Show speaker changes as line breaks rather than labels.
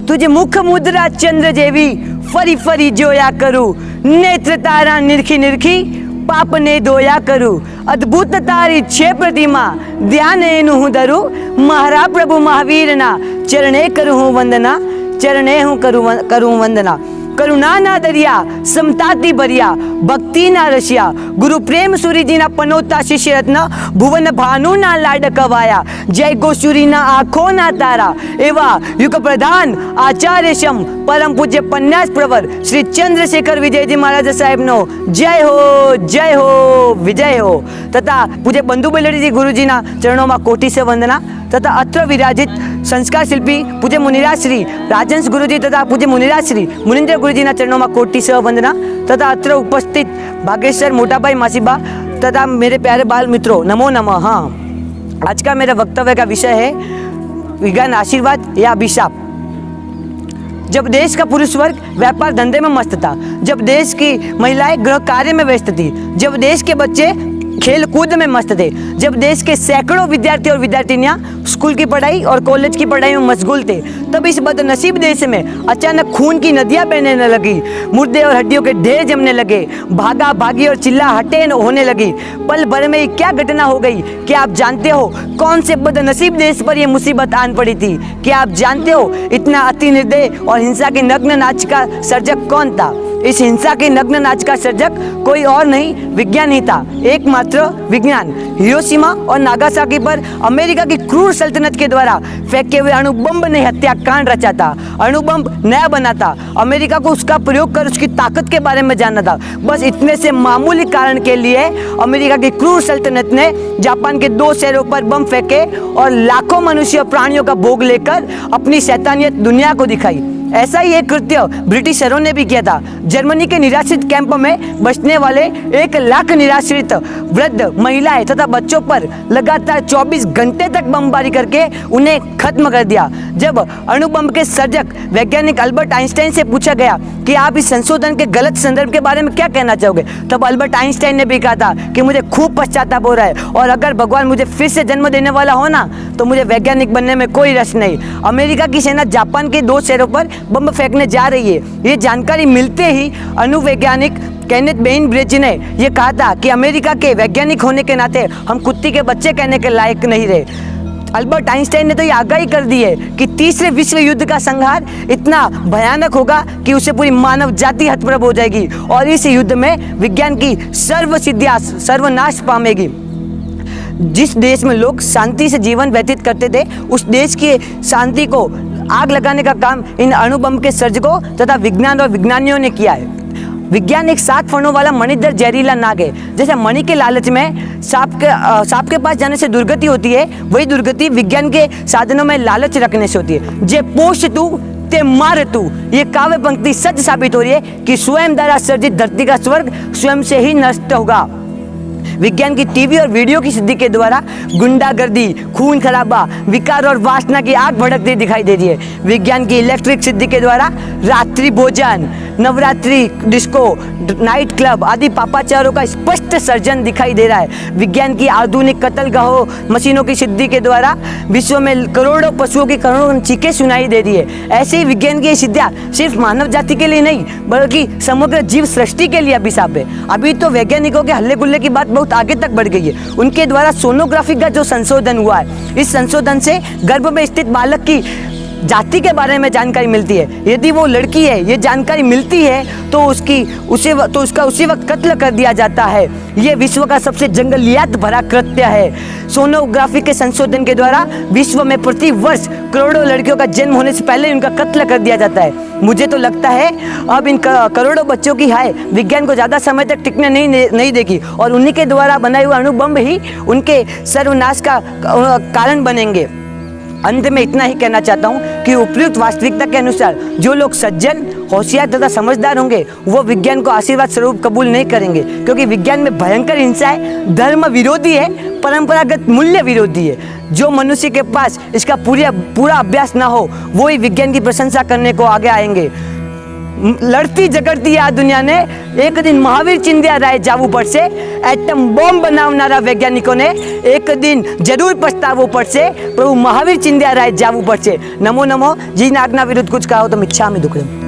तुझे मुख मुद्रा चंद्र जेवी फरी फरी जोया करूं, नेत्र तारा निरखी निरखी पाप ने दोया करूं, अद्भुत तारी छे प्रतिमा ध्यान एनु हूँ धरू, महारा प्रभु महावीर ना चरणे करूँ वंदना, चरणे हूँ करूँ वंदना। करुणा ना दरिया समताती बरिया भक्ति ना रसिया, गुरु प्रेम सूरी जी ना पनोता शिष्य रत्न, भुवन भानु ना लाडक वाया, जय गोसूरी ना आँखों ना तारा, एवा युग प्रधान आचार्य शम परम पूज्य पन्यास प्रवर श्री चंद्रशेखर विजय जी महाराज साहेब नो जय हो विजय हो। तथा पूज्य बंधु बेलड़ी जी गुरु जी ना चरणों में कोटि से वंदना। तथा अत्र विराजित संस्कार शिल्पी पूज्य मुनिराज श्री राजंस गुरु जी तथा पूज्य मुनिराज श्री मुनिंद्र गुरु जी ना चरणों में कोटि से वंदना। तथा अत्र उपस्थित भागेश्वर मोटाभाई मासीबा तथा मेरे प्यारे बाल मित्रों नमो नमः। हाँ, आज का मेरा वक्तव्य का विषय है विज्ञान आशीर्वाद या अभिशाप। जब देश का पुरुष वर्ग व्यापार धंधे में मस्त था, जब देश की महिलाएं गृह कार्य में व्यस्त थी, जब देश के बच्चे खेल कूद में मस्त थे, जब देश के सैकड़ों विद्यार्थी और विद्यार्थिनियां स्कूल की पढ़ाई और कॉलेज की पढ़ाई में मशगूल थे, तब इस बदनसीब देश में अचानक खून की नदियां बहने लगी, मुर्दे और हड्डियों के ढेर जमने लगे, भागा भागी और चिल्ला हटे होने लगी। पल भर में क्या घटना हो गई? क्या आप जानते हो कौन से बदनसीब देश पर यह मुसीबत आन पड़ी थी? क्या आप जानते हो इतना अति निर्दय और हिंसा के नग्न नाच का सर्जक कौन था? इस हिंसा के नग्न नाच का सर्जक कोई और नहीं, विज्ञान ही था, एकमात्र विज्ञान। हिरोशिमा और नागासाकी पर अमेरिका की क्रूर सल्तनत के द्वारा फेंके हुए अणुबम ने हत्याकांड रचा था। अणुबम नया बना था, अमेरिका को उसका प्रयोग कर उसकी ताकत के बारे में जानना था। बस इतने से मामूली कारण के लिए अमेरिका की क्रूर सल्तनत ने जापान के 2 शहरों पर बम फेंके और लाखों मनुष्य और प्राणियों का भोग लेकर अपनी शैतानियत दुनिया को दिखाई। ऐसा ही एक कृत्य ब्रिटिशरों ने भी किया था। जर्मनी के निराश्रित कैंप में बसने वाले 1 लाख निराश्रित वृद्ध महिलाएं तथा बच्चों पर लगातार 24 घंटे तक बमबारी करके उन्हें खत्म कर दिया। जब अणुबम के सर्जक वैज्ञानिक अल्बर्ट आइंस्टाइन से पूछा गया कि आप इस संशोधन के गलत संदर्भ के बारे में क्या कहना चाहोगे, तब अल्बर्ट आइंस्टाइन ने भी कहा था कि मुझे खूब पश्चाताप हो रहा है और अगर भगवान मुझे फिर से जन्म देने वाला हो ना तो मुझे वैज्ञानिक बनने में कोई रस नहीं। अमेरिका की सेना जापान के 2 शहरों पर बम फेंकने जा रही है। ये जानकारी मिलते ही अणुवैज्ञानिक केनेथ बेइनब्रिज ने यह कहा था कि अमेरिका के वैज्ञानिक होने के नाते हम कुत्ते के बच्चे कहने के लायक नहीं रहे। अल्बर्ट आइंस्टाइन ने तो ये आगाही कर दी है कि तीसरे विश्व युद्ध का संहार इतना भयानक होगा कि उससे पूरी मानव जाति हतप्रभ हो जाएगी और इस युद्ध में विज्ञान की सर्वसिद्धियां सर्वनाश पाएगी। जिस देश में लोग शांति से जीवन व्यतीत करते थे उस देश की शांति को आग लगाने का काम इन अणुबम के सर्जकों तथा विज्ञान और विज्ञानियों ने किया है। विज्ञान एक 7 फणों वाला मणिधर जहरीला नाग है। जैसे मणि के लालच में सांप के पास जाने से दुर्गति होती है, वही दुर्गति विज्ञान के साधनों में लालच रखने से होती है। जे पोष तू ते मार तू, ये काव्य पंक्ति सच साबित हो रही है कि स्वयं द्वारा सर्जित धरती का स्वर्ग स्वयं से ही नष्ट होगा। विज्ञान की टीवी और वीडियो की सिद्धि के द्वारा गुंडागर्दी, खून खराबा, विकार और वासना की आग भड़कती दिखाई दे रही है। विज्ञान की इलेक्ट्रिक सिद्धि के द्वारा रात्रि भोजन, नवरात्रि डिस्को, नाइट क्लब आदि पापाचारों का स्पष्ट सर्जन दिखाई दे रहा है। विज्ञान की आधुनिक कत्लगाहों मशीनों की सिद्धि के द्वारा विश्व में करोड़ों पशुओं की करोड़ों चीखें सुनाई दे रही है। ऐसे ही विज्ञान की सिद्धियां सिर्फ मानव जाति के लिए नहीं बल्कि समग्र जीव सृष्टि के लिए अभिशाप है। अभी तो वैज्ञानिकों के हल्ले गुल्ले की बात बहुत आगे तक बढ़ गई है। उनके द्वारा सोनोग्राफी का जो संशोधन हुआ है, इस संशोधन से गर्भ में स्थित बालक की जाति के बारे में जानकारी मिलती है। यदि वो लड़की है, ये जानकारी मिलती है तो उसका उसी वक्त कत्ल कर दिया जाता है। ये विश्व का सबसे जंगलियात भरा कृत्य है। सोनोग्राफी के संशोधन के द्वारा विश्व में प्रति वर्ष करोड़ों लड़कियों का जन्म होने से पहले उनका कत्ल कर दिया जाता है। मुझे तो लगता है अब इन करोड़ों बच्चों की हाय विज्ञान को ज़्यादा समय तक टिकने नहीं देगी और उन्हीं के द्वारा बनाए हुए अणुबम ही उनके सर्वनाश का कारण बनेंगे। अंत में इतना ही कहना चाहता हूँ कि उपयुक्त वास्तविकता के अनुसार जो लोग सज्जन, होशियार तथा समझदार होंगे वो विज्ञान को आशीर्वाद स्वरूप कबूल नहीं करेंगे, क्योंकि विज्ञान में भयंकर हिंसा है, धर्म विरोधी है, परंपरागत मूल्य विरोधी है। जो मनुष्य के पास इसका पूरा अभ्यास ना हो वो ही विज्ञान की प्रशंसा करने को आगे आएंगे। લડતી ઝઘડતી આ દુનિયાને એક દિન મહાવીર ચિંધ્યા રાય જવું પડશે. એટમ બોમ્બ બનાવનારા વૈજ્ઞાનિકોને એક દિન જરૂર પછતાવવું પડશે. પ્રભુ મહાવીર ચિંધ્યા રાય જવું પડશે. નમો નમો. જીના આજ્ઞા વિરુદ્ધ કુછ કહો તો મિચ્છામિ દુક્કડમ.